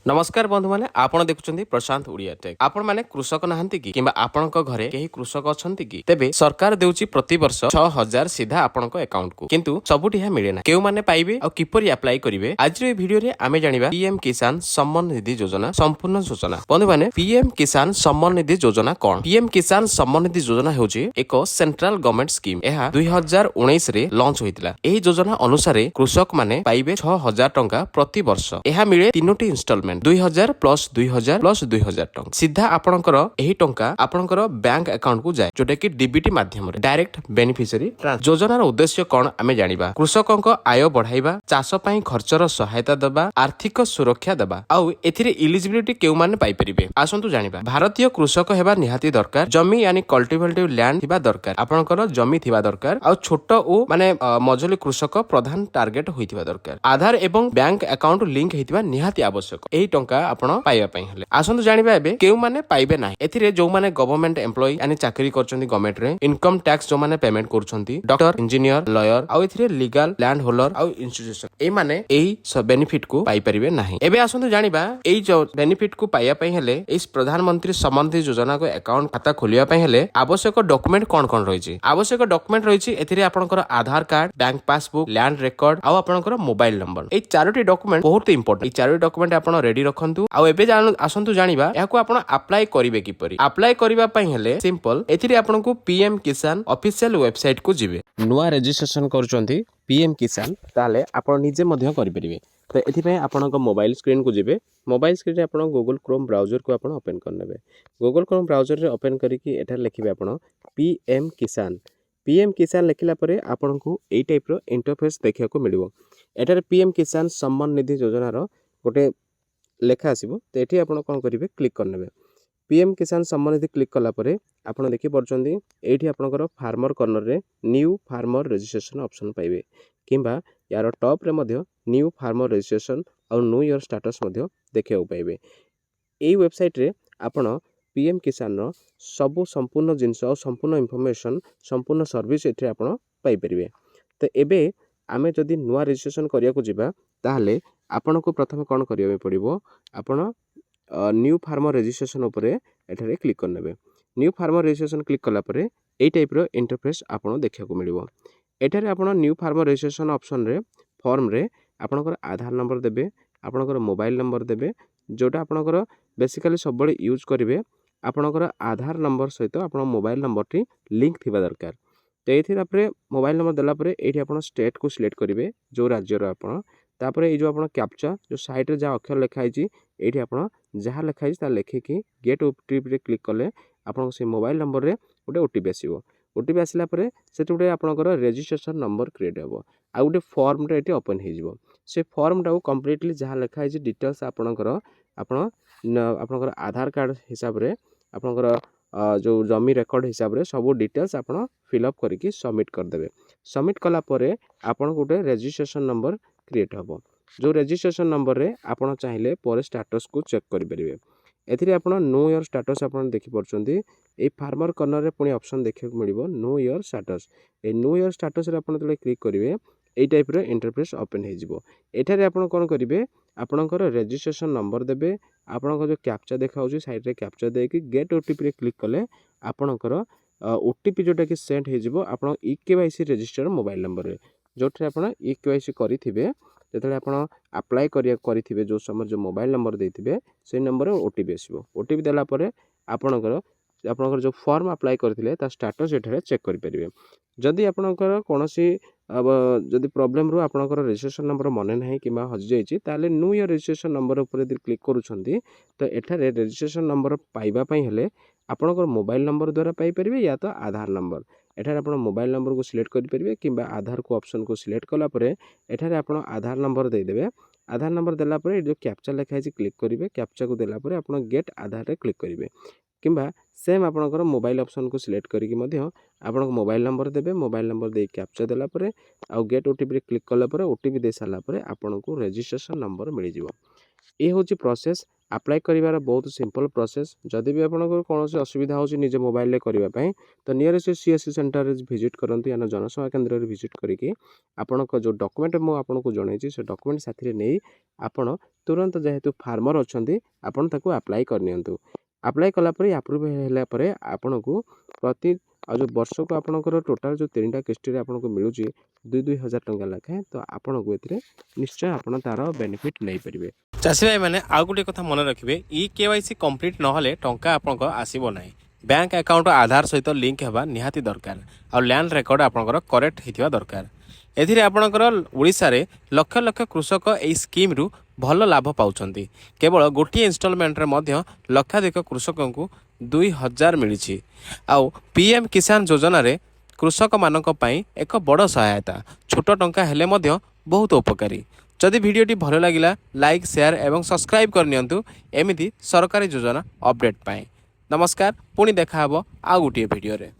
नमस्कार बंधु माने आपण देखुचंदी प्रशांत उड़िया टेक। आपण माने कृषक नाहंती कि किंबा आपणक घरे केही कृषक अछंती कि तेबे सरकार देउची प्रति वर्ष 6000 सीधा आपणक अकाउंट को किंतु सबुठी हा मिले ना केउ माने पाइबे और किपरि अप्लाई करिवे आज रे वीडियो रे आमे जानिबा पीएम किसान सम्मान निधि योजना संपूर्ण सूचना। बंधु माने पीएम किसान सम्मान निधि योजना कोन? पीएम किसान सम्मान निधि योजना हेउची एक सेंट्रल गवर्नमेंट स्कीम। एहा 2019 रे लॉन्च होइतिला। एही योजना अनुसार कृषक माने पाइबे 6000 टंका प्रति वर्ष। एहा मिले तीनोटी इंस्टॉलमेंट 2000 प्लस 2000 प्लस 2000 टंका सीधा आपणकर एही टंका आपणकर बैंक अकाउंट को जाय जोटा कि डीबीटी माध्यम रे डायरेक्ट बेनिफिशियरी ट्रांसफर। योजनार उद्देश्य कोन आमे जानिबा कृषकक आय बढ़ाइबा चाष पई खर्चर सहायता देबा आर्थिक सुरक्षा देबा आउ एथिरे इलिजिबिलिटी केउ माने पाइ परिबे आसंतु जानिबा। भारतीय कृषक हेबा निहाती दरकार जमी यानी कल्टिवेटिव लैंड थिबा दरकार आपणकर जमी थिबा दरकार आउ छोट ओ माने मझली कृषक प्रधान टार्गेट होइथिबा दरकार आधार एवं बैंक अकाउंट लिंक हेतिबा निहाती आवश्यक एही टंका आपण पाइबा पई हेले आसंतु जानिबा एबे केउ माने पाइबे नाही। एथिरे जो माने गवर्नमेंट एम्प्लॉय यानी चाकरी करचंदी गवर्नमेंट रे इनकम टैक्स जो माने पेमेंट करचंती डॉक्टर इंजीनियर लॉयर आउ एथिरे लीगल लैंड होल्डर आउ इंस्टीट्यूशन ए माने एही सब बेनिफिट को पाइ परिबे नाही। एबे आसंतु जानिबा एही जो बेनिफिट को पाइया पई हेले एही प्रधानमंत्री सम्मान निधि योजना को अकाउंट खाता खोलिया पई हेले आवश्यक डॉक्यूमेंट कोन कोन रहिछि? आवश्यक डॉक्यूमेंट रहिछि एथिरे आपनकर Aadhaar card bank passbook land record आउ आपनकर मोबाइल नंबर ए चारोटी डॉक्यूमेंट बहुत इंपोर्टेंट। ए चारोटी डॉक्यूमेंट आपण रेडी रखंतु आउ एबे आसंतु जानिबा याको आपण अप्लाई करिवे किपरि। अप्लाई करिवा पई हेले सिंपल एथिरे आपनको पीएम किसान ऑफिशियल वेबसाइट को जिवे नुआ रजिस्ट्रेशन करचंती पीएम किसान ताले आपण निजे मध्य करि परिवे। तो एथिपे आपनको मोबाइल स्क्रीन को जिवे मोबाइल स्क्रीन रे आपण गूगल क्रोम ब्राउजर को आपण ओपन करनेबे गूगल क्रोम ब्राउजर रे ओपन करिकि एठार लिखिबे आपण पीएम किसान लिखिला परे आपनको एई टाइप रो इंटरफेस देखिया को मिलिबो। एठार पीएम किसान सम्मान निधि योजना रो गोटे लेखा आसीबो तो एठी आपण कोन करिवे क्लिक करनेबे पीएम किसान सम्मान निधि क्लिक कला परे आपण देखि परचंदी एठी आपनकर फार्मर कॉर्नर रे न्यू फार्मर रजिस्ट्रेशन ऑप्शन पाइबे किंबा यार टॉप रे मध्य न्यू फार्मर रजिस्ट्रेशन और न्यू ईयर स्टेटस मध्य देखिया पाइबे। एई वेबसाइट रे आपण पीएम किसान रो सब संपूर्ण जिंस और संपूर्ण इंफॉर्मेशन संपूर्ण सर्विस एठी आपण पाइ परिबे। तो एबे आमे जदि नुआ रजिस्ट्रेशन करिया को जिबा ताहले आपण को प्रथम कोन करिया पड़िबो आपण न्यू फार्मर रजिस्ट्रेशन उपरे एठारे क्लिक करनेबे न्यू फार्मर रजिस्ट्रेशन क्लिक कला परे एई टाइप रो इंटरफेस आपण देखिया को मिलिबो। एठारे आपण न्यू फार्मर रजिस्ट्रेशन ऑप्शन रे फॉर्म रे आपणकर आधार नंबर देबे आपणकर मोबाइल नंबर देबे जोटा आपणकर बेसिकली सब बळे यूज करिवे आपणकर आधार नंबर सहित आपण मोबाइल नंबर टी लिंक थिबा दरकार। तो एथिरा परे मोबाइल नंबर देला परे एठी आपण स्टेट को सिलेक्ट करिवे जो राज्य रो आपण तापरे ए जो आपण कैप्चा जो साइड रे जा अक्षर लिखा हिची एठी आपण जहाँ लिखा हिची ता लेखि कि गेट ओटीपी रे क्लिक कले आपण से मोबाइल नंबर रे गोटे ओटीपी आसीबो ओटीपी आसिला परे सेट गोटे आपणकर रजिस्ट्रेशन नंबर क्रिएट हेबो आ गोटे फॉर्म रे एठी ओपन हे जिवो से फॉर्म टाको कंप्लीटली जहाँ लिखा हिची डिटेल्स आपणकर आपणकर आधार कार्ड हिसाब रे आपणकर जो जमी रेकॉर्ड हिसाब रे सब डिटेल्स आपण फिलअप करके सबमिट कर देबे। सबमिट कला परे आपण गोटे रजिस्ट्रेशन नंबर क्रिएट हेबो जो रजिस्ट्रेशन नंबर रे आपण चाहिले पर स्टेटस को चेक करि परिबे। एथिरे आपण नो ईयर स्टेटस आपण देखि परचंदी ए फार्मर कॉर्नर रे पुनी ऑप्शन देखियो मिलिबो नो ईयर स्टेटस ए नो ईयर स्टेटस रे आपण तले क्लिक करिवे एई टाइप रे इंटरफेस ओपन हे जिवो। एठारे आपण कोन करिवे आपणकर रजिस्ट्रेशन नंबर देबे आपणकर जो कैप्चा देखाउची साइड रे कैप्चा देकी गेट ओटीपी रे क्लिक कले आपणकर ओटीपी जोटा कि सेंड हे जिवो आपण ईकेवाईसी रजिस्टर मोबाइल नंबर रे जोठरे आपण ईकेवाईसी करिथिबे जेतले आपण अप्लाई करिथिबे जो समय जो मोबाइल नंबर देथिबे से नंबर ओटीपी आसीबो ओटीपी देला परे आपणकर जो फॉर्म अप्लाई करथिले ता स्टेटस एठारे चेक करि परिबे। जदि आपणकर कोनोसी जदि प्रॉब्लम रो आपणकर रजिस्ट्रेशन नंबर मने नाही किबा हजि जाईची ताले न्यू ईयर रजिस्ट्रेशन नंबर ऊपर क्लिक करूछंती तो एठारे रजिस्ट्रेशन नंबर पाइबा पई हेले आपणकर मोबाइल नंबर द्वारा पाई परिबे या तो आधार नंबर एठारे आपण मोबाइल नंबर को सिलेक्ट करि परिबे किबा आधार को ऑप्शन को सिलेक्ट कला परे एठारे आपण आधार नंबर दे देबे आधार नंबर देला परे जो कैप्चा लिखा है क्लिक करिवे कैप्चा को देला परे आपण गेट आधार रे क्लिक करिवे किंबा सेम आपणकर मोबाइल ऑप्शन को सिलेक्ट करिकि मध्य आपण मोबाइल नंबर देबे मोबाइल नंबर दे कैप्चा देला परे आ गेट ओटीपी रे क्लिक कला परे ओटीपी दे साला परे आपण को रजिस्ट्रेशन नंबर मिल जिवो। ए होची प्रोसेस अप्लाई करिवार बहुत सिंपल प्रोसेस। जदि भी आपनको कौन असुविधा होची निजे मोबाइल रे करिवा पई तो नियरेस्ट सीएससी सेंटर रे विजिट करंतु या जनसेवा केंद्र रे विजिट करिके आपनको जो डॉक्यूमेंट मो आपनको जणैछि से डॉक्यूमेंट साथी रे नै आपण तुरंत जेहेतु फार्मर अछंती आपण ताको अप्लाई करनियंतु। अप्लाई कला परे अप्रूव हैला परे आपनको प्रति जो वर्ष को आपनकर टोटल जो 3टा किस्ती रे आपनको मिलुची 2,000 टंका लाखे तो आपनको एथिरे निश्चय आपण तार बेनिफिट नै परिबे। चाषी भाई मैंने आउ गोटे कथा मन रखिए इ केवाईसी कंप्लीट नहले टंका आपनको आसीबो नाही। बैंक अकाउंट आधार सहित लिंक हेबा निहाती दरकार आ लैंड रेकर्ड आपनकर करेक्ट हिथिबा दरकार। एथिरे आपनकर ओडिसा रे लक्ष लक्ष कृषक एई स्कीम रु भल लाभ पाउछंती। केवल गोटिए इंस्टॉलमेंट रे मध्य लक्षाधिक कृषकंकु 2,000 मिलिछि। आउ पीएम किसान योजना रे कृषक मानक पई एक बड़ सहायता। छोट टंका हेले मध्य बहुत उपकारी। जदि भिडियोटी भल लगिला लाइक शेयर एवं सब्सक्राइब करनियंतु एमिति सरकारी योजना अपडेट पाए। नमस्कार, पुणी देखा हबो आ गोटिए भिडियो रे।